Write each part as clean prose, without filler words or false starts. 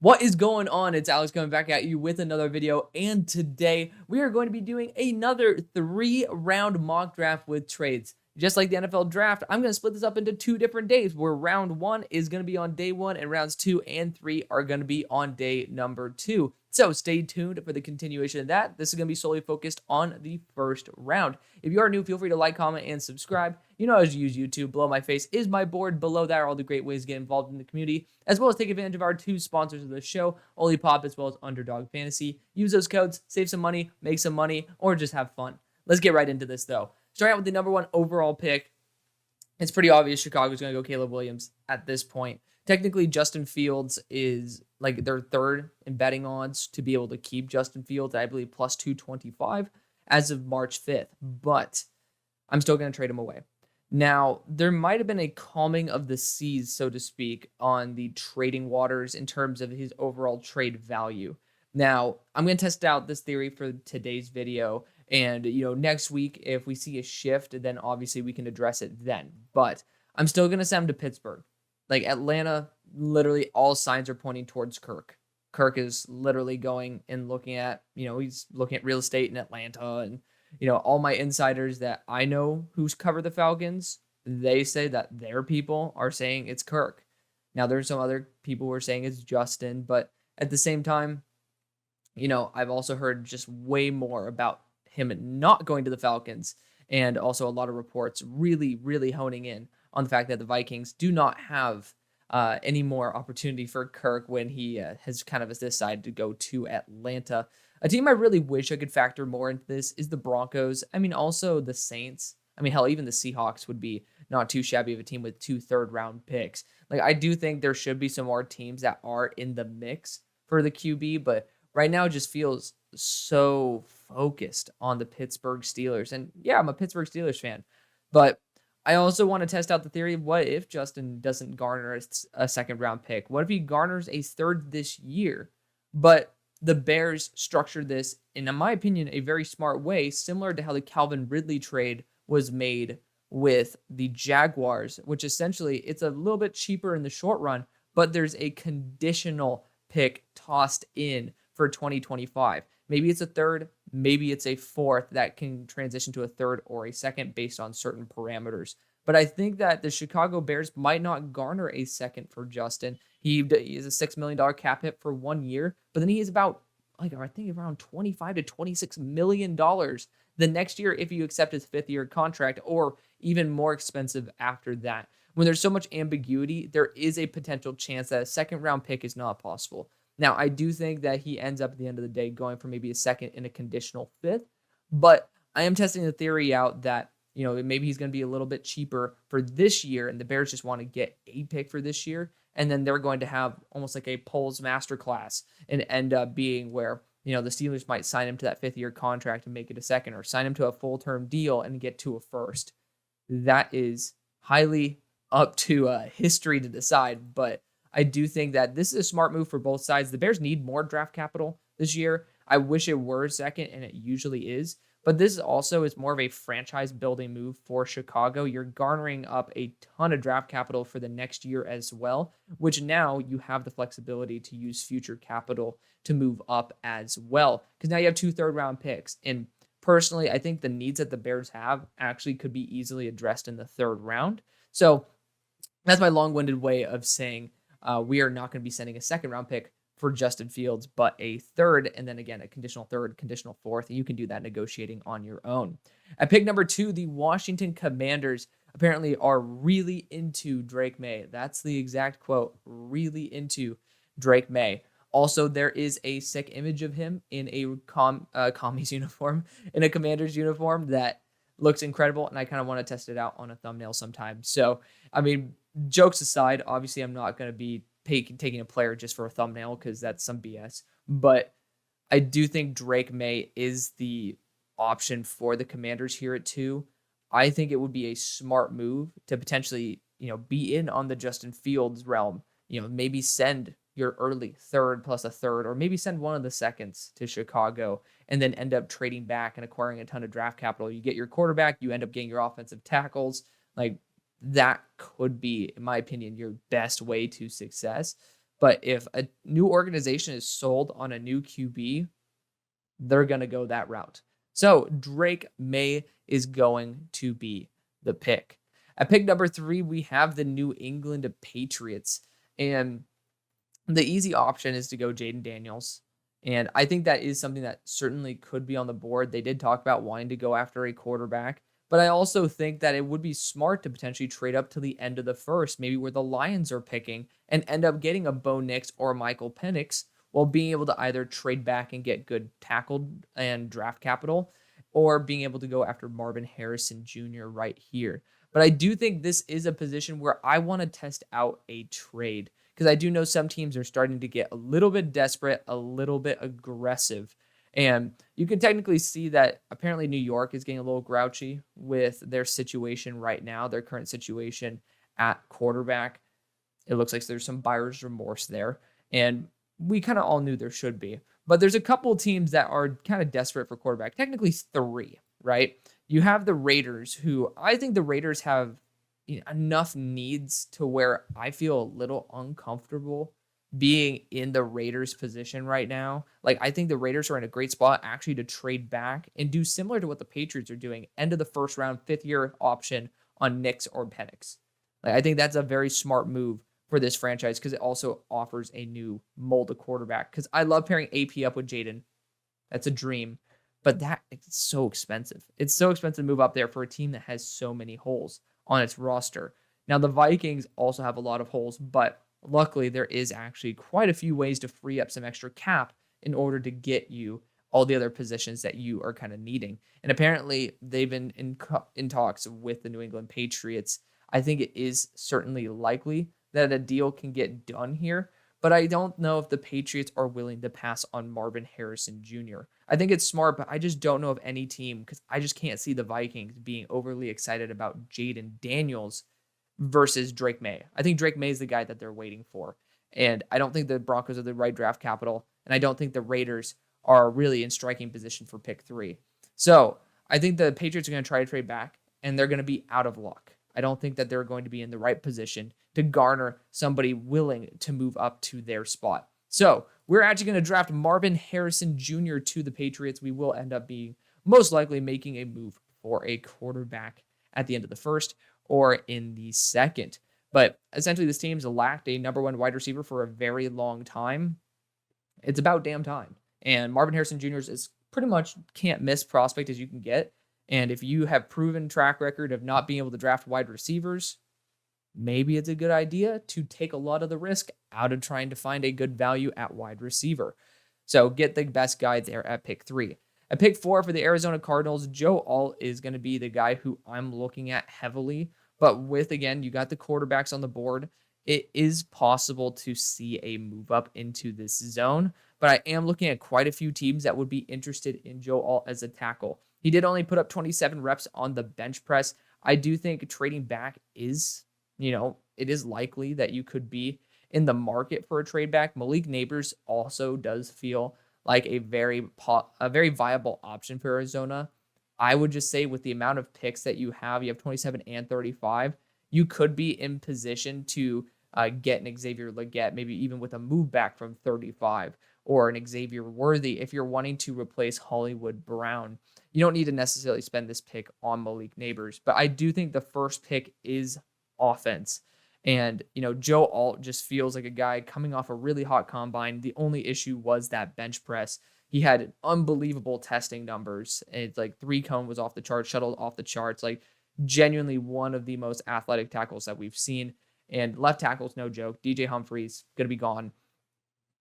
What is going on? It's Alex coming back at you with another video, and today we are going to be doing another 3-round mock draft with trades. Just like the NFL draft, I'm going to split this up into 2 different days, where round 1 is going to be on day 1 and rounds 2 and 3 are going to be on day number 2. So stay tuned for the continuation of that. This is going to be solely focused on the first round. If you are new, feel free to like, comment, and subscribe. You know how to use YouTube. Below my face is my board. Below that are all the great ways to get involved in the community, as well as take advantage of our 2 sponsors of the show, Olipop as well as UnderDog Fantasy. Use those codes, save some money, make some money, or just have fun. Let's get right into this, though. Starting out with the number 1 overall pick, it's pretty obvious Chicago's going to go Caleb Williams at this point. Technically, Justin Fields is like their third in betting odds to be able to keep Justin Fields, I believe, plus 225 as of March 5th. But I'm still going to trade him away. Now, there might have been a calming of the seas, so to speak, on the trading waters in terms of his overall trade value. Now, I'm going to test out this theory for today's video. And, next week, if we see a shift, then obviously we can address it then. But I'm still going to send him to Pittsburgh. Like Atlanta, literally all signs are pointing towards Kirk. Kirk is literally going and looking at, he's looking at real estate in Atlanta. And, all my insiders that I know who's covered the Falcons, they say that their people are saying it's Kirk. Now, there's some other people who are saying it's Justin. But at the same time, I've also heard just way more about him not going to the Falcons, and also a lot of reports really, really honing in on the fact that the Vikings do not have any more opportunity for Kirk when he has kind of decided to go to Atlanta. A team I really wish I could factor more into this is the Broncos. I mean, also the Saints. I mean, hell, even the Seahawks would be not too shabby of a team with 2 third-round picks. Like, I do think there should be some more teams that are in the mix for the QB, but right now it just feels so focused on the Pittsburgh Steelers. And yeah, I'm a Pittsburgh Steelers fan, but I also want to test out the theory of what if Justin doesn't garner a second-round pick? What if he garners a third this year? But the Bears structured this, in my opinion, a very smart way, similar to how the Calvin Ridley trade was made with the Jaguars, which essentially it's a little bit cheaper in the short run, but there's a conditional pick tossed in for 2025. Maybe it's a third, maybe it's a fourth that can transition to a third or a second based on certain parameters. But I think that the Chicago Bears might not garner a second for Justin. He is a $6 million cap hit for 1 year, but then he is about, I think around $25 to $26 million the next year if you accept his 5th-year contract, or even more expensive after that. When there's so much ambiguity, there is a potential chance that a second-round pick is not possible. Now, I do think that he ends up at the end of the day going for maybe a second and a conditional 5th, but I am testing the theory out that, maybe he's going to be a little bit cheaper for this year, and the Bears just want to get a pick for this year, and then they're going to have almost like a polls masterclass and end up being where, the Steelers might sign him to that 5th-year contract and make it a second, or sign him to a full-term deal and get to a first. That is highly up to history to decide, but I do think that this is a smart move for both sides. The Bears need more draft capital this year. I wish it were second, and it usually is. But this also is more of a franchise-building move for Chicago. You're garnering up a ton of draft capital for the next year as well, which now you have the flexibility to use future capital to move up as well. Because now you have 2 third-round picks. And personally, I think the needs that the Bears have actually could be easily addressed in the 3rd round. So that's my long-winded way of saying we are not going to be sending a second-round pick for Justin Fields, but a third, and then again, a conditional third, conditional fourth, and you can do that negotiating on your own. At pick number 2, the Washington Commanders apparently are really into Drake Maye. That's the exact quote, really into Drake Maye. Also, there is a sick image of him in a commies uniform, in a Commanders uniform that looks incredible, and I kind of want to test it out on a thumbnail sometime. So, I mean, jokes aside, obviously I'm not going to be taking a player just for a thumbnail because that's some BS. But I do think Drake Maye is the option for the Commanders here at 2. I think it would be a smart move to potentially, be in on the Justin Fields realm. Maybe send your early third plus a third, or maybe send one of the seconds to Chicago and then end up trading back and acquiring a ton of draft capital. You get your quarterback, you end up getting your offensive tackles. Like, that could be, in my opinion, your best way to success. But if a new organization is sold on a new QB, they're going to go that route. So Drake Maye is going to be the pick. At pick number 3, we have the New England Patriots. And the easy option is to go Jayden Daniels. And I think that is something that certainly could be on the board. They did talk about wanting to go after a quarterback. But I also think that it would be smart to potentially trade up to the end of the first, maybe where the Lions are picking, and end up getting a Bo Nix or Michael Penix, while being able to either trade back and get good tackle and draft capital, or being able to go after Marvin Harrison Jr. right here. But I do think this is a position where I want to test out a trade, because I do know some teams are starting to get a little bit desperate, a little bit aggressive. And you can technically see that apparently New York is getting a little grouchy with their situation right now, their current situation at quarterback. It looks like there's some buyer's remorse there. And we kind of all knew there should be. But there's a couple teams that are kind of desperate for quarterback. Technically 3, right? You have the Raiders, who I think the Raiders have enough needs to where I feel a little uncomfortable being in the Raiders position right now. Like, I think the Raiders are in a great spot actually to trade back and do similar to what the Patriots are doing. End of the first round, 5th-year option on Nix or Penix. Like, I think that's a very smart move for this franchise, because it also offers a new mold of quarterback. Because I love pairing AP up with Jayden. That's a dream. But it's so expensive. It's so expensive to move up there for a team that has so many holes on its roster. Now, the Vikings also have a lot of holes, but luckily there is actually quite a few ways to free up some extra cap in order to get you all the other positions that you are kind of needing. And apparently they've been in talks with the New England Patriots. I think it is certainly likely that a deal can get done here, but I don't know if the Patriots are willing to pass on Marvin Harrison Jr. I think it's smart, but I just don't know of any team, because I just can't see the Vikings being overly excited about Jayden Daniels versus Drake Maye. I think Drake Maye is the guy that they're waiting for. And I don't think the Broncos are the right draft capital. And I don't think the Raiders are really in striking position for pick 3. So I think the Patriots are going to try to trade back, and they're going to be out of luck. I don't think that they're going to be in the right position to garner somebody willing to move up to their spot. So we're actually going to draft Marvin Harrison Jr. to the Patriots. We will end up being most likely making a move for a quarterback at the end of the first or in the second. But essentially, this team's lacked a number 1 wide receiver for a very long time. It's about damn time. And Marvin Harrison Jr. is pretty much can't miss prospect as you can get. And if you have proven track record of not being able to draft wide receivers, maybe it's a good idea to take a lot of the risk out of trying to find a good value at wide receiver. So get the best guy there at pick 3. At pick 4 for the Arizona Cardinals, Joe Alt is going to be the guy who I'm looking at heavily. But with, again, you got the quarterbacks on the board, it is possible to see a move up into this zone. But I am looking at quite a few teams that would be interested in Joe Alt as a tackle. He did only put up 27 reps on the bench press. I do think trading back is, it is likely that you could be in the market for a trade back. Malik Neighbors also does feel like a very viable option for Arizona. I would just say with the amount of picks that you have 27 and 35, you could be in position to get an Xavier Legette, maybe even with a move back from 35, or an Xavier Worthy if you're wanting to replace Hollywood Brown. You don't need to necessarily spend this pick on Malik Neighbors, but I do think the first pick is offense. And, Joe Alt just feels like a guy coming off a really hot combine. The only issue was that bench press. He had unbelievable testing numbers. It's like 3-cone was off the charts, shuttled off the charts. Like, genuinely one of the most athletic tackles that we've seen. And left tackle's no joke. DJ Humphries going to be gone.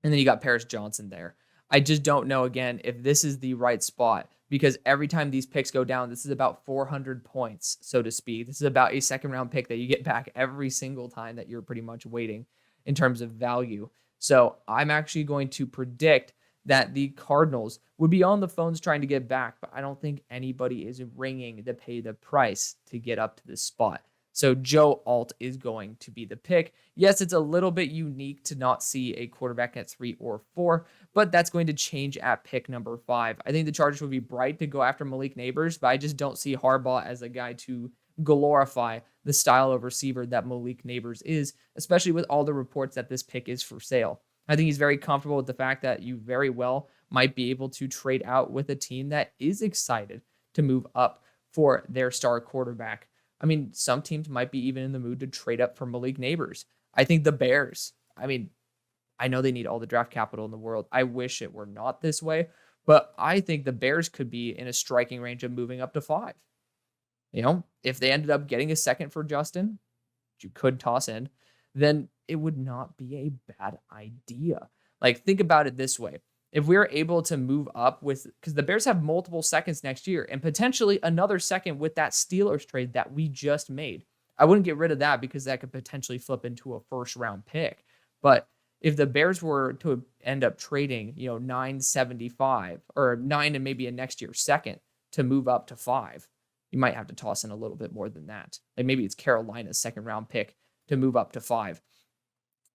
And then you got Paris Johnson there. I just don't know, again, if this is the right spot, because every time these picks go down, this is about 400 points, so to speak. This is about a second-round pick that you get back every single time that you're pretty much waiting in terms of value. So I'm actually going to predict that the Cardinals would be on the phones trying to get back, but I don't think anybody is ringing to pay the price to get up to this spot. So Joe Alt is going to be the pick. Yes, it's a little bit unique to not see a quarterback at 3 or 4, but that's going to change at pick number 5. I think the Chargers would be bright to go after Malik Neighbors, but I just don't see Harbaugh as a guy to glorify the style of receiver that Malik Nabers is, especially with all the reports that this pick is for sale. I think he's very comfortable with the fact that you very well might be able to trade out with a team that is excited to move up for their star quarterback. I mean, some teams might be even in the mood to trade up for Malik Nabers. I think the Bears, I mean, I know they need all the draft capital in the world. I wish it were not this way, but I think the Bears could be in a striking range of moving up to 5. You know, if they ended up getting a second for Justin, which you could toss in, then it would not be a bad idea. Like, think about it this way. If we're able to move up with, because the Bears have multiple seconds next year and potentially another second with that Steelers trade that we just made. I wouldn't get rid of that because that could potentially flip into a first round pick. But if the Bears were to end up trading, 975 or 9 and maybe a next year second to move up to 5, you might have to toss in a little bit more than that. Like maybe it's Carolina's second round pick to move up to 5.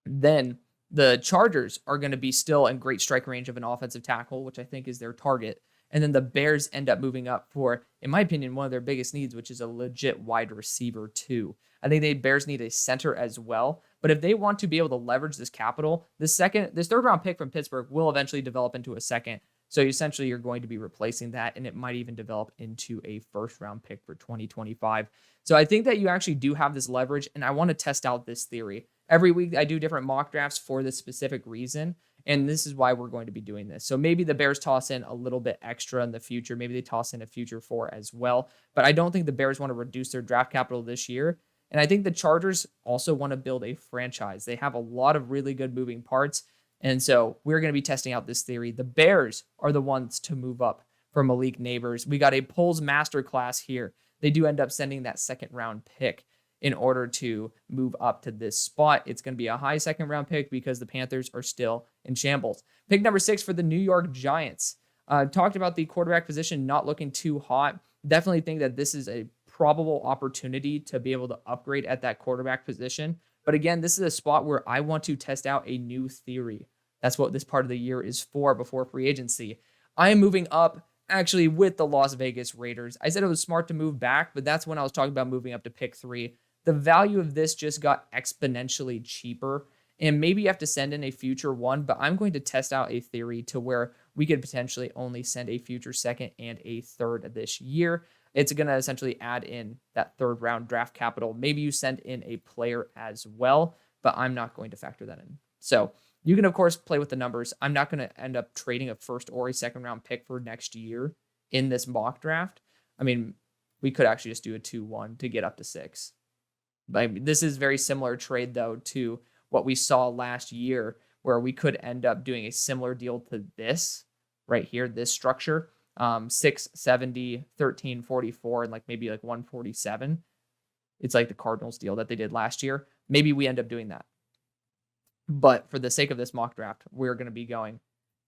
Then the Chargers are going to be still in great strike range of an offensive tackle, which I think is their target. And then the Bears end up moving up for, in my opinion, one of their biggest needs, which is a legit wide receiver too. I think the Bears need a center as well. But if they want to be able to leverage this capital, this third round pick from Pittsburgh will eventually develop into a second. So essentially you're going to be replacing that, and it might even develop into a first round pick for 2025. So I think that you actually do have this leverage, and I want to test out this theory. Every week I do different mock drafts for this specific reason, and this is why we're going to be doing this. So maybe the Bears toss in a little bit extra in the future. Maybe they toss in a future 4 as well. But I don't think the Bears want to reduce their draft capital this year. And I think the Chargers also want to build a franchise. They have a lot of really good moving parts. And so we're going to be testing out this theory. The Bears are the ones to move up for Malik Nabers. We got a polls masterclass here. They do end up sending that second round pick in order to move up to this spot. It's going to be a high second round pick because the Panthers are still in shambles. Pick number 6 for the New York Giants. Talked about the quarterback position not looking too hot. Definitely think that this is a probable opportunity to be able to upgrade at that quarterback position. But again, this is a spot where I want to test out a new theory. That's what this part of the year is for before free agency. I am moving up actually with the Las Vegas Raiders. I said it was smart to move back, but that's when I was talking about moving up to pick 3. The value of this just got exponentially cheaper, and maybe you have to send in a future 1, but I'm going to test out a theory to where we could potentially only send a future 2nd and a 3rd this year. It's going to essentially add in that 3rd round draft capital. Maybe you send in a player as well, but I'm not going to factor that in. So you can, of course, play with the numbers. I'm not going to end up trading a 1st or a 2nd round pick for next year in this mock draft. I mean, we could actually just do a 2-1 to get up to 6. This is very similar trade, though, to what we saw last year, where we could end up doing a similar deal to this right here, this structure, 670, 1344, and maybe 147. It's like the Cardinals deal that they did last year. Maybe we end up doing that. But for the sake of this mock draft, we're going to be going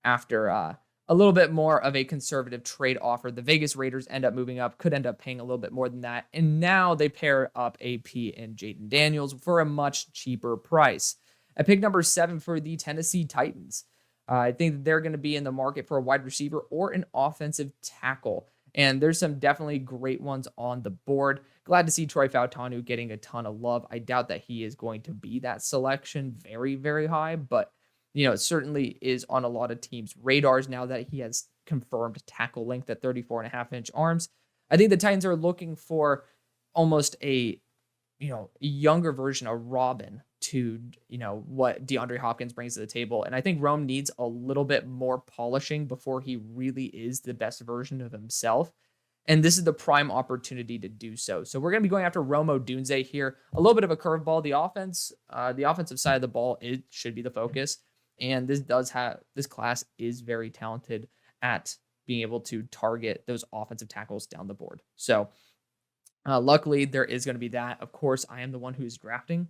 after a little bit more of a conservative trade offer. The Vegas Raiders end up moving up, could end up paying a little bit more than that. And now they pair up AP and Jayden Daniels for a much cheaper price. At pick number 7 for the Tennessee Titans, I think that they're going to be in the market for a wide receiver or an offensive tackle. And there's some definitely great ones on the board. Glad to see Troy Fautanu getting a ton of love. I doubt that he is going to be that selection very, very high, but it certainly is on a lot of teams' radars now that he has confirmed tackle length at 34.5-inch arms. I think the Titans are looking for almost a younger version of Robin to, what DeAndre Hopkins brings to the table. And I think Rome needs a little bit more polishing before he really is the best version of himself. And this is the prime opportunity to do so. So we're going to be going after Rome Odunze here. A little bit of a curveball. The offensive side of the ball, it should be the focus. And this class is very talented at being able to target those offensive tackles down the board. So luckily there is going to be that. Of course, I am the one who's drafting,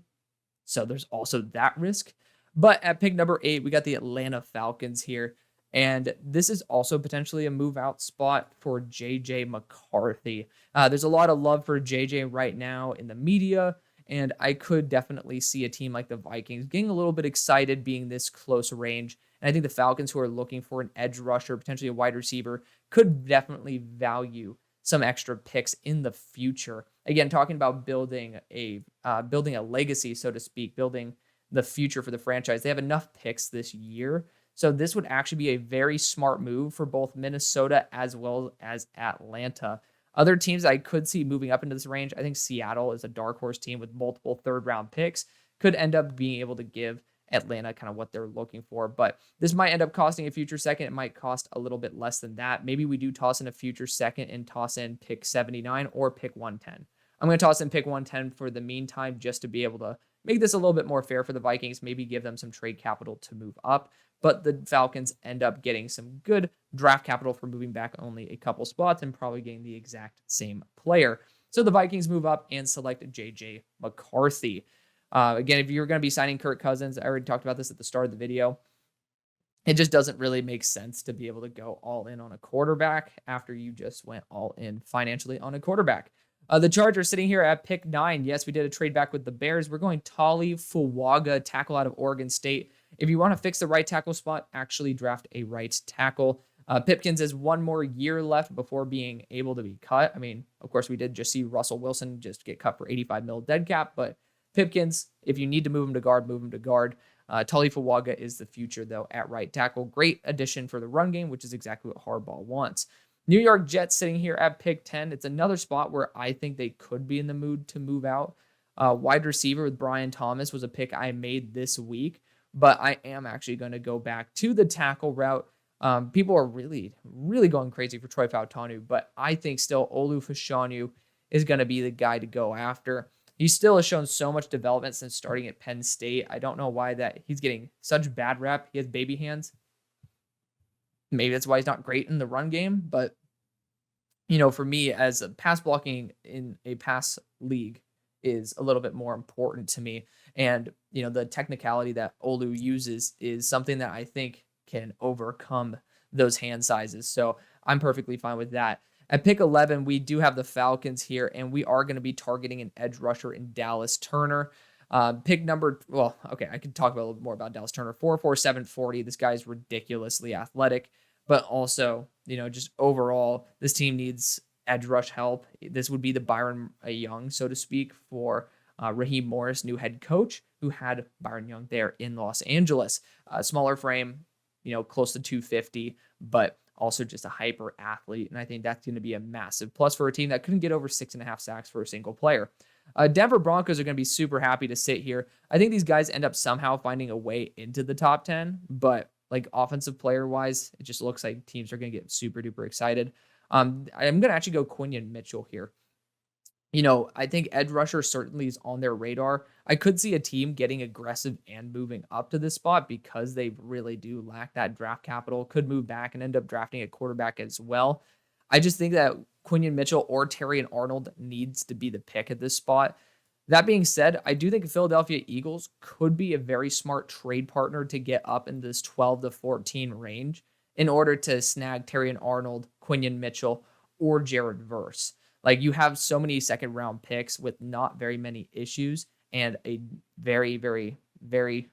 so there's also that risk. But at pick number 8, we got the Atlanta Falcons here. And this is also potentially a move out spot for J.J. McCarthy. There's a lot of love for J.J. right now in the media. And I could definitely see a team like the Vikings getting a little bit excited being this close range. And I think the Falcons, who are looking for an edge rusher, potentially a wide receiver, could definitely value some extra picks in the future. Again, talking about building a legacy, so to speak, building the future for the franchise. They have enough picks this year. So this would actually be a very smart move for both Minnesota as well as Atlanta. Other teams I could see moving up into this range, I think Seattle is a dark horse team with multiple third-round picks, could end up being able to give Atlanta kind of what they're looking for. But this might end up costing a future second. It might cost a little bit less than that. Maybe we do toss in a future second and toss in pick 79 or pick 110. I'm going to toss in pick 110 for the meantime, just to be able to make this a little bit more fair for the Vikings, maybe give them some trade capital to move up. But the Falcons end up getting some good draft capital for moving back only a couple spots and probably getting the exact same player. So the Vikings move up and select J.J. McCarthy. Again, if you're going to be signing Kirk Cousins, I already talked about this at the start of the video. It just doesn't really make sense to be able to go all in on a quarterback after you just went all in financially on a quarterback. The Chargers sitting here at pick 9. Yes, we did a trade back with the Bears. We're going Tali Fuaga, tackle out of Oregon State. If you want to fix the right tackle spot, actually draft a right tackle. Pipkins has one more year left before being able to be cut. I mean, of course, we did just see Russell Wilson just get cut for $85 million dead cap, but Pipkins, if you need to move him to guard, move him to guard. Tali Fuaga is the future, though, at right tackle. Great addition for the run game, which is exactly what Harbaugh wants. New York Jets sitting here at pick 10. It's another spot where I think they could be in the mood to move out. Wide receiver with Brian Thomas was a pick I made this week, but I am actually going to go back to the tackle route. People are really, really going crazy for Troy Fautanu, but I think still Olu Fashanu is going to be the guy to go after. He still has shown so much development since starting at Penn State. I don't know why that he's getting such bad rap. He has baby hands. Maybe that's why he's not great in the run game, but for me, as a pass blocking in a pass league is a little bit more important to me. And, the technicality that Olu uses is something that I think can overcome those hand sizes. So I'm perfectly fine with that. At pick 11, we do have the Falcons here, and we are going to be targeting an edge rusher in Dallas Turner. I could talk about a little more about Dallas Turner. 4.47 40. This guy is ridiculously athletic, but also, just overall, this team needs edge rush help. This would be the Byron Young, so to speak, for Raheem Morris, new head coach, who had Byron Young there in Los Angeles. Smaller frame, close to 250, but also just a hyper athlete. And I think that's going to be a massive plus for a team that couldn't get over 6.5 sacks for a single player. Denver Broncos are going to be super happy to sit here. I think these guys end up somehow finding a way into the top 10, but like offensive player wise, it just looks like teams are going to get super duper excited. I'm going to actually go Quinion Mitchell here. I think edge rusher certainly is on their radar. I could see a team getting aggressive and moving up to this spot because they really do lack that draft capital. Could move back and end up drafting a quarterback as well. I just think that Quinion Mitchell or Terrion Arnold needs to be the pick at this spot. That being said, I do think the Philadelphia Eagles could be a very smart trade partner to get up in this 12 to 14 range in order to snag Terrion Arnold, Quinion Mitchell, or Jared Verse. Like, you have so many second round picks with not very many issues and a very, very, very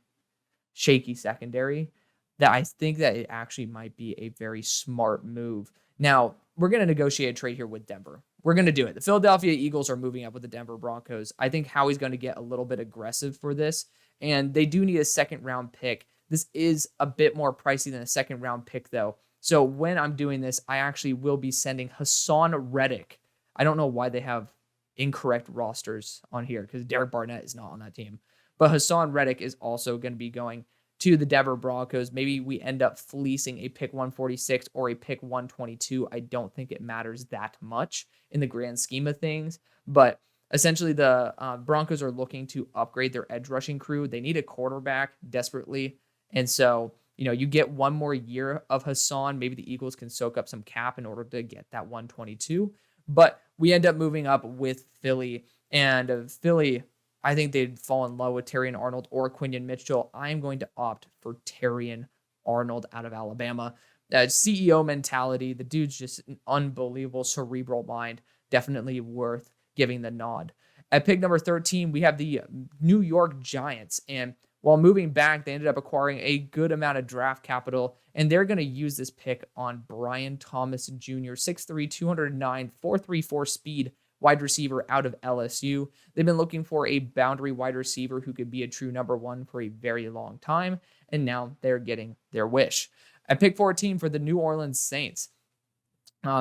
shaky secondary that I think that it actually might be a very smart move. Now, we're going to negotiate a trade here with Denver. We're going to do it. The Philadelphia Eagles are moving up with the Denver Broncos. I think Howie's going to get a little bit aggressive for this, and they do need a second round pick. This is a bit more pricey than a second round pick, though. So when I'm doing this, I actually will be sending Hassan Reddick. I don't know why they have incorrect rosters on here because Derek Barnett is not on that team. But Hassan Reddick is also going to be going to the Denver Broncos. Maybe we end up fleecing a pick 146 or a pick 122. I don't think it matters that much in the grand scheme of things. But essentially, the Broncos are looking to upgrade their edge rushing crew. They need a quarterback desperately. And so, you get one more year of Hassan. Maybe the Eagles can soak up some cap in order to get that 122. But we end up moving up with Philly. And Philly, I think they'd fall in love with Terrion Arnold or Quinion Mitchell. I'm going to opt for Terrion Arnold out of Alabama. CEO mentality. The dude's just an unbelievable cerebral mind. Definitely worth giving the nod. At pick number 13, we have the New York Giants. And While moving back, they ended up acquiring a good amount of draft capital, and they're going to use this pick on Brian Thomas Jr., 6'3", 209, 4.34 speed wide receiver out of LSU. They've been looking for a boundary wide receiver who could be a true number one for a very long time, and now they're getting their wish. At pick 14 for the New Orleans Saints,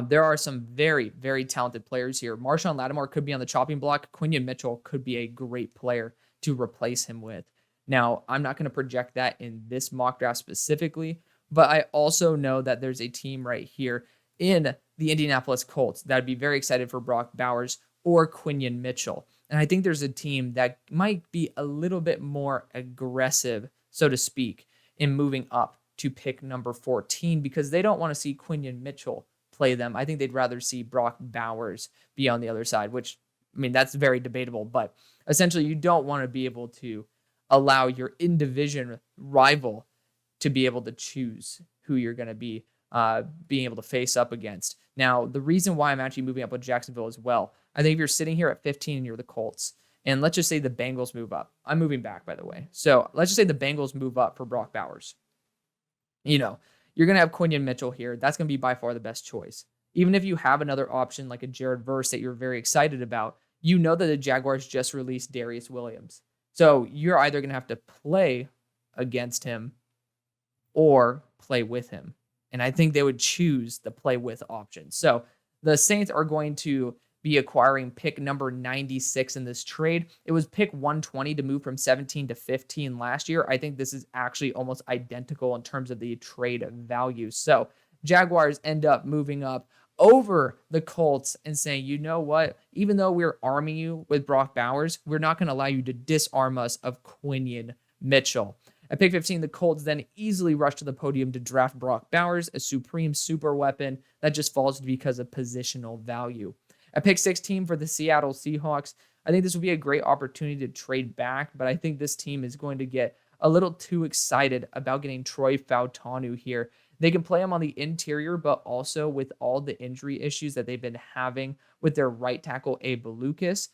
there are some very, very talented players here. Marshawn Lattimore could be on the chopping block. Quinion Mitchell could be a great player to replace him with. Now, I'm not going to project that in this mock draft specifically, but I also know that there's a team right here in the Indianapolis Colts that would be very excited for Brock Bowers or Quinion Mitchell. And I think there's a team that might be a little bit more aggressive, so to speak, in moving up to pick number 14 because they don't want to see Quinion Mitchell play them. I think they'd rather see Brock Bowers be on the other side, which, I mean, that's very debatable, but essentially you don't want to be able to allow your in-division rival to be able to choose who you're going to be being able to face up against. Now, the reason why I'm actually moving up with Jacksonville as well, I think if you're sitting here at 15 and you're the Colts, and let's just say the Bengals move up. I'm moving back, by the way. So let's just say the Bengals move up for Brock Bowers. You know, you're going to have Quinion Mitchell here. That's going to be by far the best choice. Even if you have another option like a Jared Verse that you're very excited about, you know that the Jaguars just released Darius Williams. So you're either going to have to play against him or play with him. And I think they would choose the play with option. So the Saints are going to be acquiring pick number 96 in this trade. It was pick 120 to move from 17 to 15 last year. I think this is actually almost identical in terms of the trade value. So Jaguars end up moving up over the Colts and saying, you know what, even though we're arming you with Brock Bowers, we're not going to allow you to disarm us of Quinion Mitchell. At pick 15, the Colts then easily rush to the podium to draft Brock Bowers, a supreme super weapon that just falls because of positional value. At pick 16 for the Seattle Seahawks, I think this would be a great opportunity to trade back, but I think this team is going to get a little too excited about getting Troy Fautanu here. They can play him on the interior, but also with all the injury issues that they've been having with their right tackle, Abe Lucas,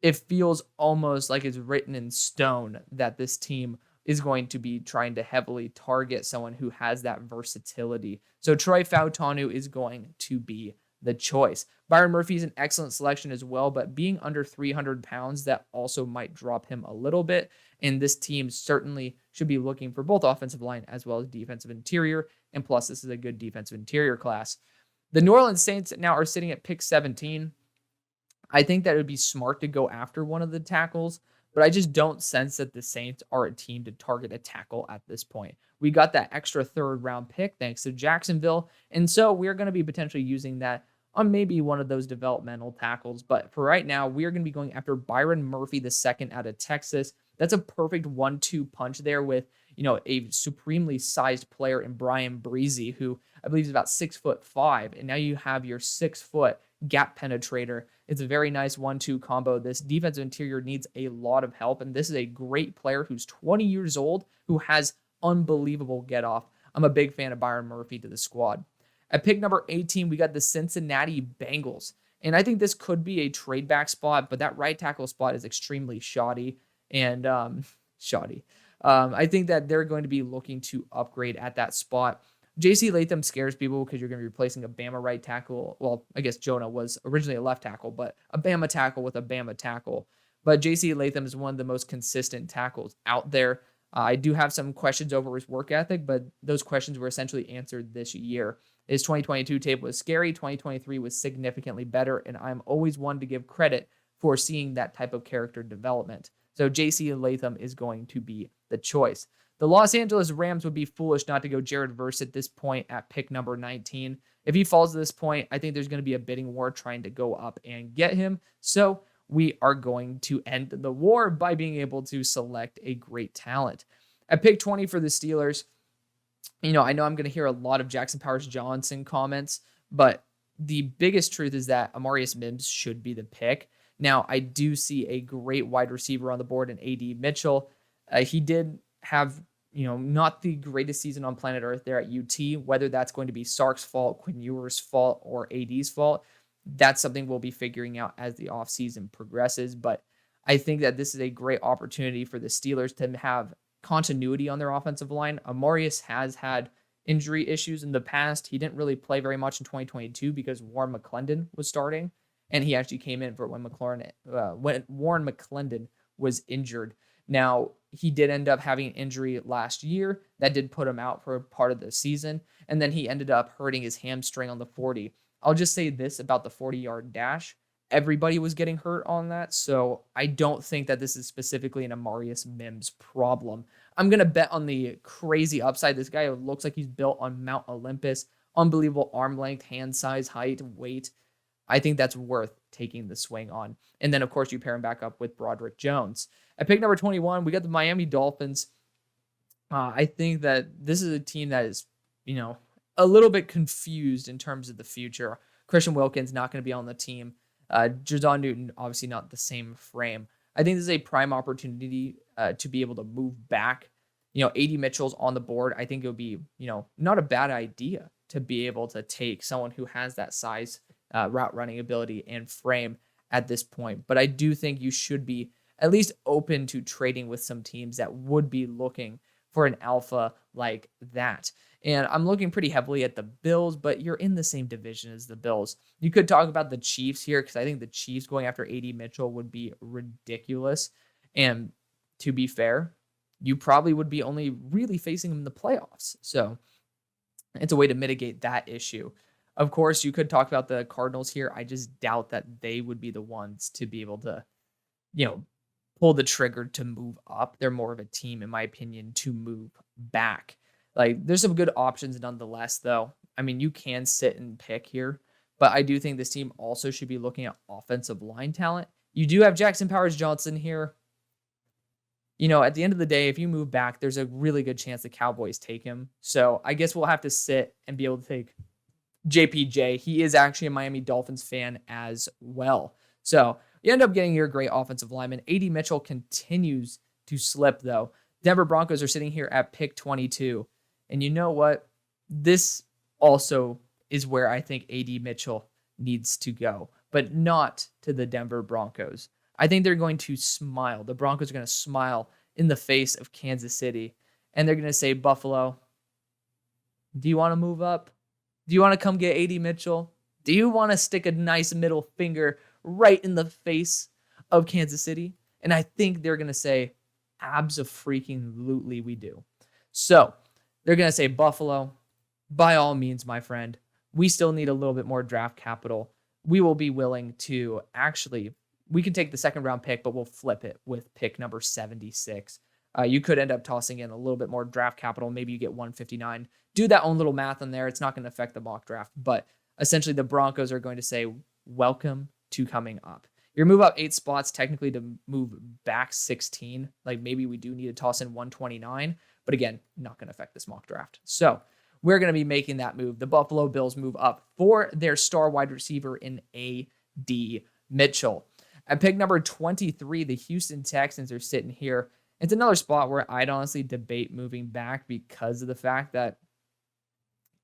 it feels almost like it's written in stone that this team is going to be trying to heavily target someone who has that versatility. So Troy Fautanu is going to be the choice. Byron Murphy is an excellent selection as well, but being under 300 pounds, that also might drop him a little bit. And this team certainly should be looking for both offensive line as well as defensive interior. And plus, this is a good defensive interior class. The New Orleans Saints now are sitting at pick 17. I think that it would be smart to go after one of the tackles, but I just don't sense that the Saints are a team to target a tackle at this point. We got that extra third round pick thanks to Jacksonville, and so we're going to be potentially using that on maybe one of those developmental tackles. But for right now, we are going to be going after Byron Murphy II out of Texas. That's a perfect 1-2 punch there with, you know, a supremely sized player in Brian Breezy, who I believe is about 6'5", and now you have your 6-foot gap penetrator. It's a very nice 1-2 combo. This defensive interior needs a lot of help, and this is a great player who's 20 years old, who has unbelievable get off. I'm a big fan of Byron Murphy to the squad. At pick number 18, we got the Cincinnati Bengals. And I think this could be a trade back spot, but that right tackle spot is extremely shoddy. And I think that they're going to be looking to upgrade at that spot. J.C. Latham scares people because you're going to be replacing a Bama right tackle. Well, I guess Jonah was originally a left tackle, but a Bama tackle with a Bama tackle. But J.C. Latham is one of the most consistent tackles out there. I do have some questions over his work ethic, but those questions were essentially answered this year. His 2022 tape was scary. 2023 was significantly better, and I'm always one to give credit for seeing that type of character development. So J.C. Latham is going to be the choice. The Los Angeles Rams would be foolish not to go Jared Verse at this point at pick number 19. If he falls to this point, I think there's going to be a bidding war trying to go up and get him. So we are going to end the war by being able to select a great talent. At pick 20 for the Steelers, you know, I know I'm going to hear a lot of Jackson Powers Johnson comments, but the biggest truth is that Amarius Mims should be the pick. Now, I do see a great wide receiver on the board in A.D. Mitchell. He did have, you know, not the greatest season on planet Earth there at UT. Whether that's going to be Sark's fault, Quinn Ewers' fault, or AD's fault, that's something we'll be figuring out as the offseason progresses. But I think that this is a great opportunity for the Steelers to have continuity on their offensive line. Amarius has had injury issues in the past. He didn't really play very much in 2022 because Warren McClendon was starting, and he actually came in for when Warren McClendon was injured. Now, he did end up having an injury last year that did put him out for a part of the season, and then he ended up hurting his hamstring on the 40. I'll just say this about the 40-yard dash. Everybody was getting hurt on that, so I don't think that this is specifically an Amarius Mims problem. I'm going to bet on the crazy upside. This guy looks like he's built on Mount Olympus. Unbelievable arm length, hand size, height, weight. I think that's worth taking the swing on. And then, of course, you pair him back up with Broderick Jones. At pick number 21, we got the Miami Dolphins. I think that this is a team that is, a little bit confused in terms of the future. Christian Wilkins not going to be on the team. Jayden Newton, obviously not the same frame. I think this is a prime opportunity to be able to move back. AD Mitchell's on the board. I think it would be, not a bad idea to be able to take someone who has that size, route running ability, and frame at this point. But I do think you should be at least open to trading with some teams that would be looking for an alpha like that. And I'm looking pretty heavily at the Bills, but you're in the same division as the Bills. You could talk about the Chiefs here because I think the Chiefs going after AD Mitchell would be ridiculous. And to be fair, you probably would be only really facing them in the playoffs. So it's a way to mitigate that issue. Of course, you could talk about the Cardinals here. I just doubt that they would be the ones to be able to, pull the trigger to move up. They're more of a team, in my opinion, to move back. Like, there's some good options nonetheless, though. I mean, you can sit and pick here, but I do think this team also should be looking at offensive line talent. You do have Jackson Powers-Johnson here. At the end of the day, if you move back, there's a really good chance the Cowboys take him. So I guess we'll have to sit and be able to take JPJ. He is actually a Miami Dolphins fan as well. So you end up getting your great offensive lineman. AD Mitchell continues to slip, though. Denver Broncos are sitting here at pick 22. And you know what? This also is where I think AD Mitchell needs to go, but not to the Denver Broncos. I think they're going to smile. The Broncos are going to smile in the face of Kansas City, and they're going to say, Buffalo, do you want to move up? Do you want to come get AD Mitchell? Do you want to stick a nice middle finger right in the face of Kansas City? And I think they're going to say, abso-freaking-lutely we do. So they're going to say, Buffalo, by all means, my friend, we still need a little bit more draft capital. We will be willing to we can take the second round pick, but we'll flip it with pick number 76. You could end up tossing in a little bit more draft capital. Maybe you get 159. Do that own little math in there. It's not going to affect the mock draft, but essentially the Broncos are going to say, welcome to coming up. You're move up 8 spots technically to move back 16. Like maybe we do need to toss in 129, but again, not going to affect this mock draft. So we're going to be making that move. The Buffalo Bills move up for their star wide receiver in AD Mitchell. At pick number 23, the Houston Texans are sitting here. It's another spot where I'd honestly debate moving back because of the fact that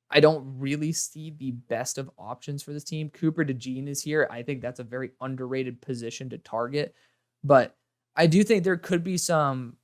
I don't really see the best of options for this team. Cooper DeJean is here. I think that's a very underrated position to target. But I do think there could be some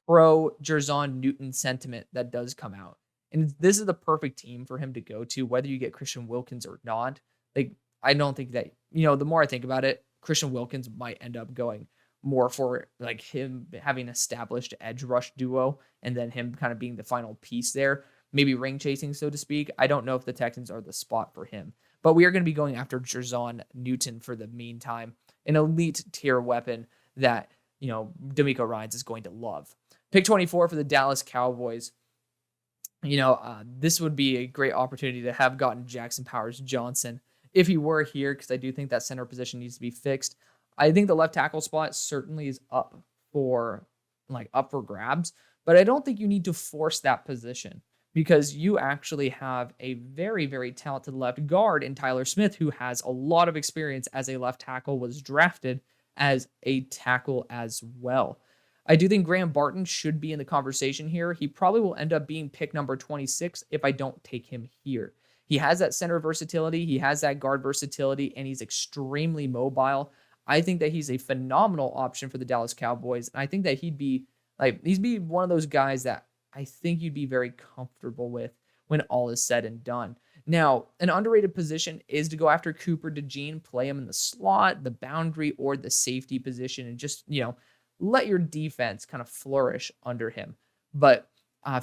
pro-Jayden Newton sentiment that does come out. And this is the perfect team for him to go to, whether you get Christian Wilkins or not. Like, I don't think that, the more I think about it, Christian Wilkins might end up going more for like him having established edge rush duo and then him kind of being the final piece there. Maybe ring chasing, so to speak. I don't know if the Texans are the spot for him. But we are going to be going after Jayden Newton for the meantime. An elite tier weapon that, D'Amico Ryans is going to love. Pick 24 for the Dallas Cowboys. This would be a great opportunity to have gotten Jackson Powers-Johnson if he were here, because I do think that center position needs to be fixed. I think the left tackle spot certainly is up for grabs, but I don't think you need to force that position because you actually have a very, very talented left guard in Tyler Smith, who has a lot of experience as a left tackle, was drafted as a tackle as well. I do think Graham Barton should be in the conversation here. He probably will end up being pick number 26 if I don't take him here. He has that center versatility. He has that guard versatility, and he's extremely mobile. I think that he's a phenomenal option for the Dallas Cowboys, and I think that he'd be Like, he's be one of those guys that I think you'd be very comfortable with when all is said and done. Now, an underrated position is to go after Cooper DeJean, play him in the slot, the boundary, or the safety position, and just, let your defense kind of flourish under him. But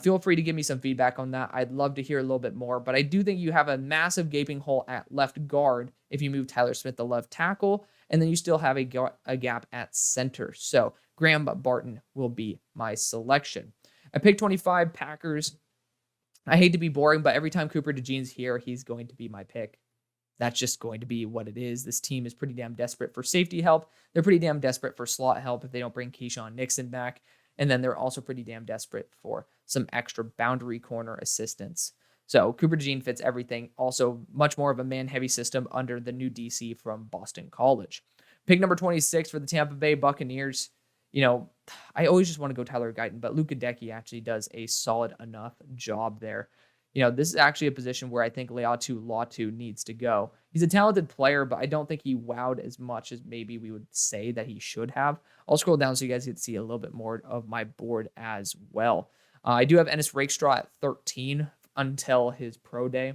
feel free to give me some feedback on that. I'd love to hear a little bit more. But I do think you have a massive gaping hole at left guard if you move Tyler Smith to left tackle, and then you still have a gap at center. So Graham Barton will be my selection. At pick 25, Packers. I hate to be boring, but every time Cooper DeJean's here, he's going to be my pick. That's just going to be what it is. This team is pretty damn desperate for safety help. They're pretty damn desperate for slot help if they don't bring Keyshawn Nixon back. And then they're also pretty damn desperate for some extra boundary corner assistance. So Cooper DeJean fits everything. Also, much more of a man-heavy system under the new DC from Boston College. Pick number 26 for the Tampa Bay Buccaneers. I always just want to go Tyler Guyton, but Luka Decky actually does a solid enough job there. This is actually a position where I think Leatu Latu needs to go. He's a talented player, but I don't think he wowed as much as maybe we would say that he should have. I'll scroll down so you guys can see a little bit more of my board as well. I do have Ennis Rakestraw at 13 until his pro day.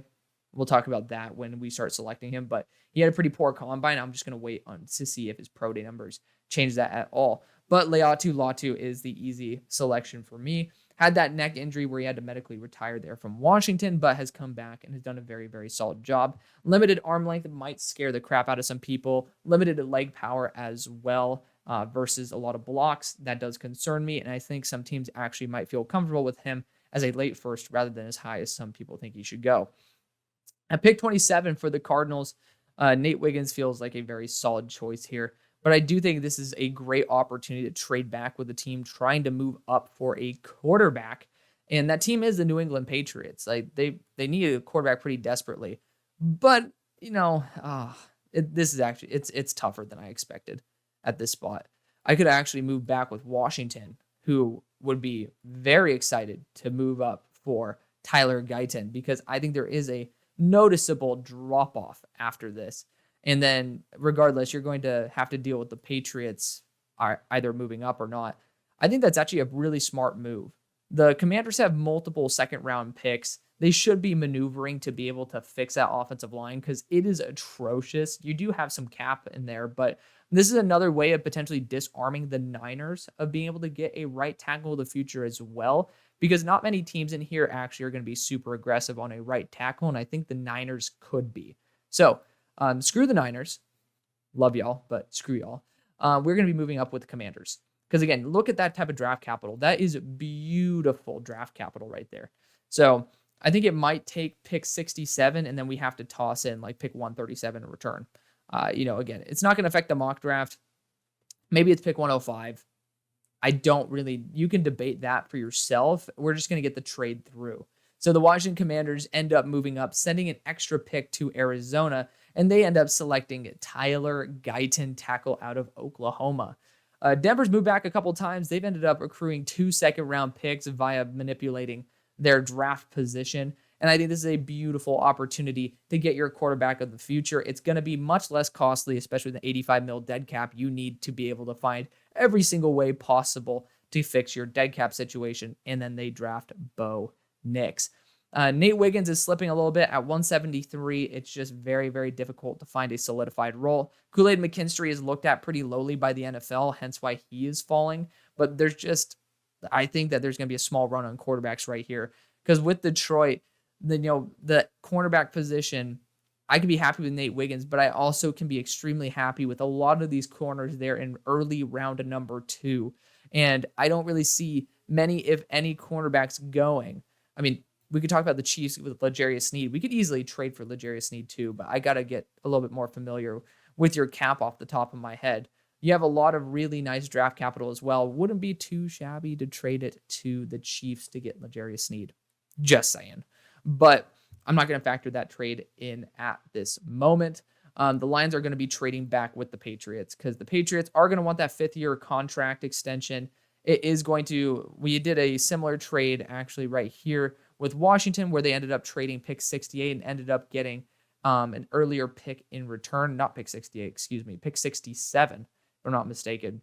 We'll talk about that when we start selecting him, but he had a pretty poor combine. I'm just going to wait on to see if his pro day numbers change that at all. But Leatu Latu is the easy selection for me. Had that neck injury where he had to medically retire there from Washington, but has come back and has done a very, very solid job. Limited arm length might scare the crap out of some people. Limited leg power as well versus a lot of blocks. That does concern me, and I think some teams actually might feel comfortable with him as a late first rather than as high as some people think he should go. At pick 27 for the Cardinals, Nate Wiggins feels like a very solid choice here. But I do think this is a great opportunity to trade back with a team trying to move up for a quarterback. And that team is the New England Patriots. Like they need a quarterback pretty desperately. But, this is actually, it's tougher than I expected at this spot. I could actually move back with Washington, who would be very excited to move up for Tyler Guyton, because I think there is a noticeable drop-off after this. And then regardless, you're going to have to deal with the Patriots are either moving up or not. I think that's actually a really smart move. The Commanders have multiple second-round picks. They should be maneuvering to be able to fix that offensive line because it is atrocious. You do have some cap in there, but this is another way of potentially disarming the Niners of being able to get a right tackle of the future as well, because not many teams in here actually are going to be super aggressive on a right tackle, and I think the Niners could be. So, screw the Niners. Love y'all, but screw y'all. We're going to be moving up with the Commanders. Because again, look at that type of draft capital. That is beautiful draft capital right there. So I think it might take pick 67, and then we have to toss in like pick 137 in return. Again, it's not going to affect the mock draft. Maybe it's pick 105. You can debate that for yourself. We're just going to get the trade through. So the Washington Commanders end up moving up, sending an extra pick to Arizona, and they end up selecting Tyler Guyton, tackle out of Oklahoma. Denver's moved back a couple times. They've ended up accruing 2 second-round picks via manipulating their draft position, and I think this is a beautiful opportunity to get your quarterback of the future. It's going to be much less costly, especially the $85 million dead cap you need to be able to find every single way possible to fix your dead cap situation, and then they draft Bo Nix. Nate Wiggins is slipping a little bit at 173. It's just very, very difficult to find a solidified role. Kool-Aid McKinstry is looked at pretty lowly by the NFL, hence why he is falling. But I think that there's going to be a small run on quarterbacks right here. Because with Detroit, the cornerback position, I can be happy with Nate Wiggins, but I also can be extremely happy with a lot of these corners there in early round number 2. And I don't really see many, if any, cornerbacks going. I mean, we could talk about the Chiefs with L'Jarius Sneed. We could easily trade for L'Jarius Sneed too, but I got to get a little bit more familiar with your cap off the top of my head. You have a lot of really nice draft capital as well. Wouldn't be too shabby to trade it to the Chiefs to get L'Jarius Sneed. Just saying. But I'm not going to factor that trade in at this moment. The Lions are going to be trading back with the Patriots because the Patriots are going to want that 5th-year contract extension. We did a similar trade actually right here with Washington, where they ended up trading pick 68 and ended up getting an earlier pick in return. Not pick 68, excuse me, pick 67, if I'm not mistaken.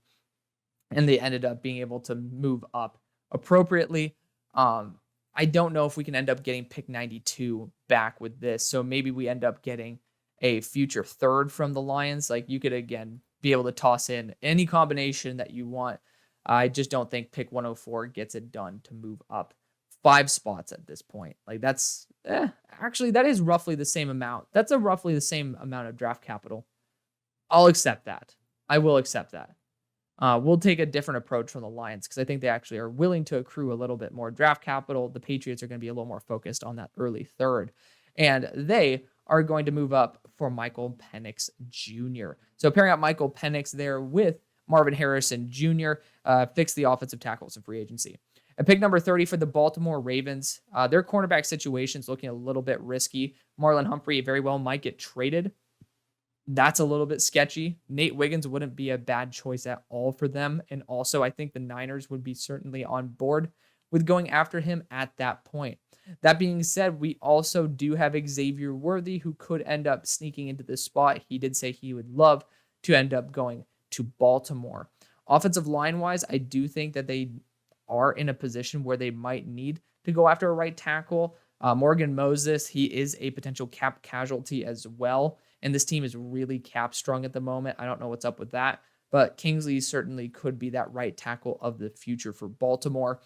and they ended up being able to move up appropriately. I don't know if we can end up getting pick 92 back with this. So maybe we end up getting a future third from the Lions. Like you could, again, be able to toss in any combination that you want. I just don't think pick 104 gets it done to move up 5 spots at this point. Like that's actually that is roughly the same amount. That's a roughly the same amount of draft capital. I'll accept that. I will accept that. We'll take a different approach from the Lions because I think they actually are willing to accrue a little bit more draft capital. The Patriots are going to be a little more focused on that early third. And they are going to move up for Michael Penix Jr. So pairing up Michael Penix there with Marvin Harrison Jr. Fix the offensive tackles in free agency. At pick number 30 for the Baltimore Ravens, their cornerback situation is looking a little bit risky. Marlon Humphrey very well might get traded. That's a little bit sketchy. Nate Wiggins wouldn't be a bad choice at all for them. And also, I think the Niners would be certainly on board with going after him at that point. That being said, we also do have Xavier Worthy, who could end up sneaking into this spot. He did say he would love to end up going to Baltimore. Offensive line-wise, I do think that they are in a position where they might need to go after a right tackle. Morgan Moses, he is a potential cap casualty as well. And this team is really cap strong at the moment. I don't know what's up with that, but Kingsley certainly could be that right tackle of the future for Baltimore.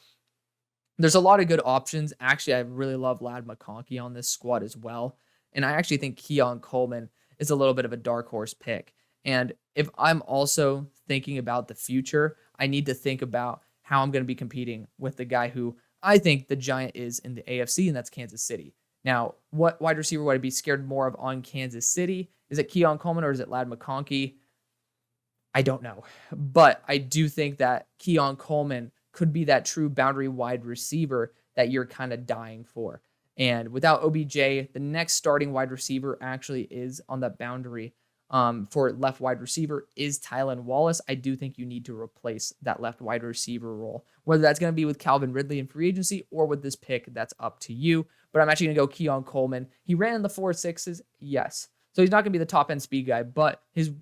There's a lot of good options. Actually, I really love Ladd McConkey on this squad as well. And I actually think Keon Coleman is a little bit of a dark horse pick. And if I'm also thinking about the future, I need to think about how I'm going to be competing with the guy who I think the giant is in the AFC, and that's Kansas City. Now, what wide receiver would I be scared more of on Kansas City? Is it Keon Coleman or is it Ladd McConkey? I don't know. But I do think that Keon Coleman could be that true boundary wide receiver that you're kind of dying for. And without OBJ, the next starting wide receiver actually is on that boundary for left wide receiver is Tylan Wallace. I do think you need to replace that left wide receiver role. Whether that's going to be with Calvin Ridley in free agency or with this pick, that's up to you. But I'm actually going to go Keon Coleman. He ran in the 4.6s, yes. So he's not going to be the top-end speed guy, but his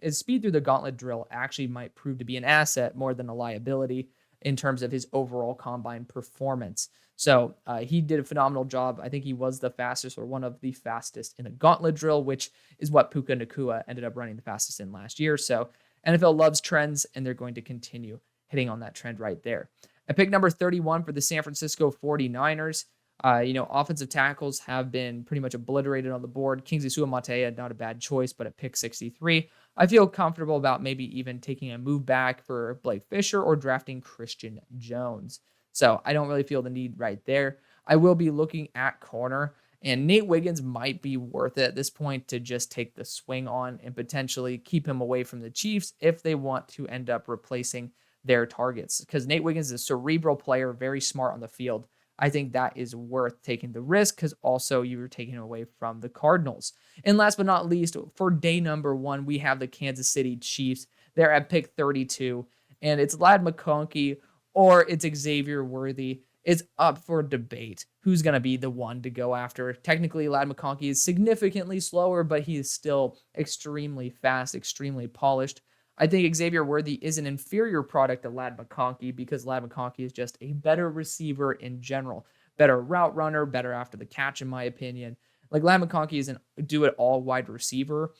speed through the gauntlet drill actually might prove to be an asset more than a liability in terms of his overall combine performance. So he did a phenomenal job. I think he was the fastest or one of the fastest in the gauntlet drill, which is what Puka Nacua ended up running the fastest in last year. So NFL loves trends, and they're going to continue hitting on that trend right there. At pick number 31 for the San Francisco 49ers, offensive tackles have been pretty much obliterated on the board. Kingsley Suamataia, not a bad choice, but at pick 63, I feel comfortable about maybe even taking a move back for Blake Fisher or drafting Christian Jones. So I don't really feel the need right there. I will be looking at corner, and Nate Wiggins might be worth it at this point to just take the swing on and potentially keep him away from the Chiefs if they want to end up replacing their targets. Because Nate Wiggins is a cerebral player, very smart on the field. I think that is worth taking the risk because also you were taking away from the Cardinals. And last but not least, for day number 1, we have the Kansas City Chiefs. They're at pick 32, and it's Ladd McConkey or it's Xavier Worthy. It's up for debate who's going to be the one to go after. Technically, Ladd McConkey is significantly slower, but he is still extremely fast, extremely polished. I think Xavier Worthy is an inferior product to Ladd McConkey because Ladd McConkey is just a better receiver in general. Better route runner, better after the catch, in my opinion. Like Ladd McConkey is a do-it-all wide receiver,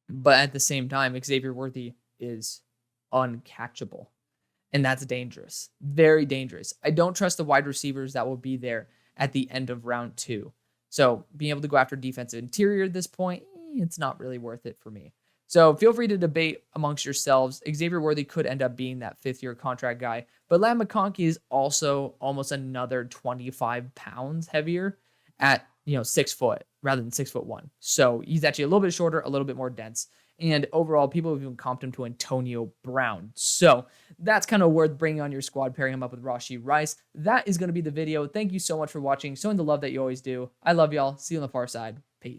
but at the same time, Xavier Worthy is uncatchable. And that's dangerous. Very dangerous. I don't trust the wide receivers that will be there at the end of round 2. So being able to go after defensive interior at this point, it's not really worth it for me. So feel free to debate amongst yourselves. Xavier Worthy could end up being that 5th-year contract guy, but Ladd McConkey is also almost another 25 pounds heavier at 6 foot rather than 6'1". So he's actually a little bit shorter, a little bit more dense. And overall, people have even comped him to Antonio Brown. So that's kind of worth bringing on your squad, pairing him up with Rashee Rice. That is going to be the video. Thank you so much for watching, showing the love that you always do. I love y'all. See you on the far side. Peace.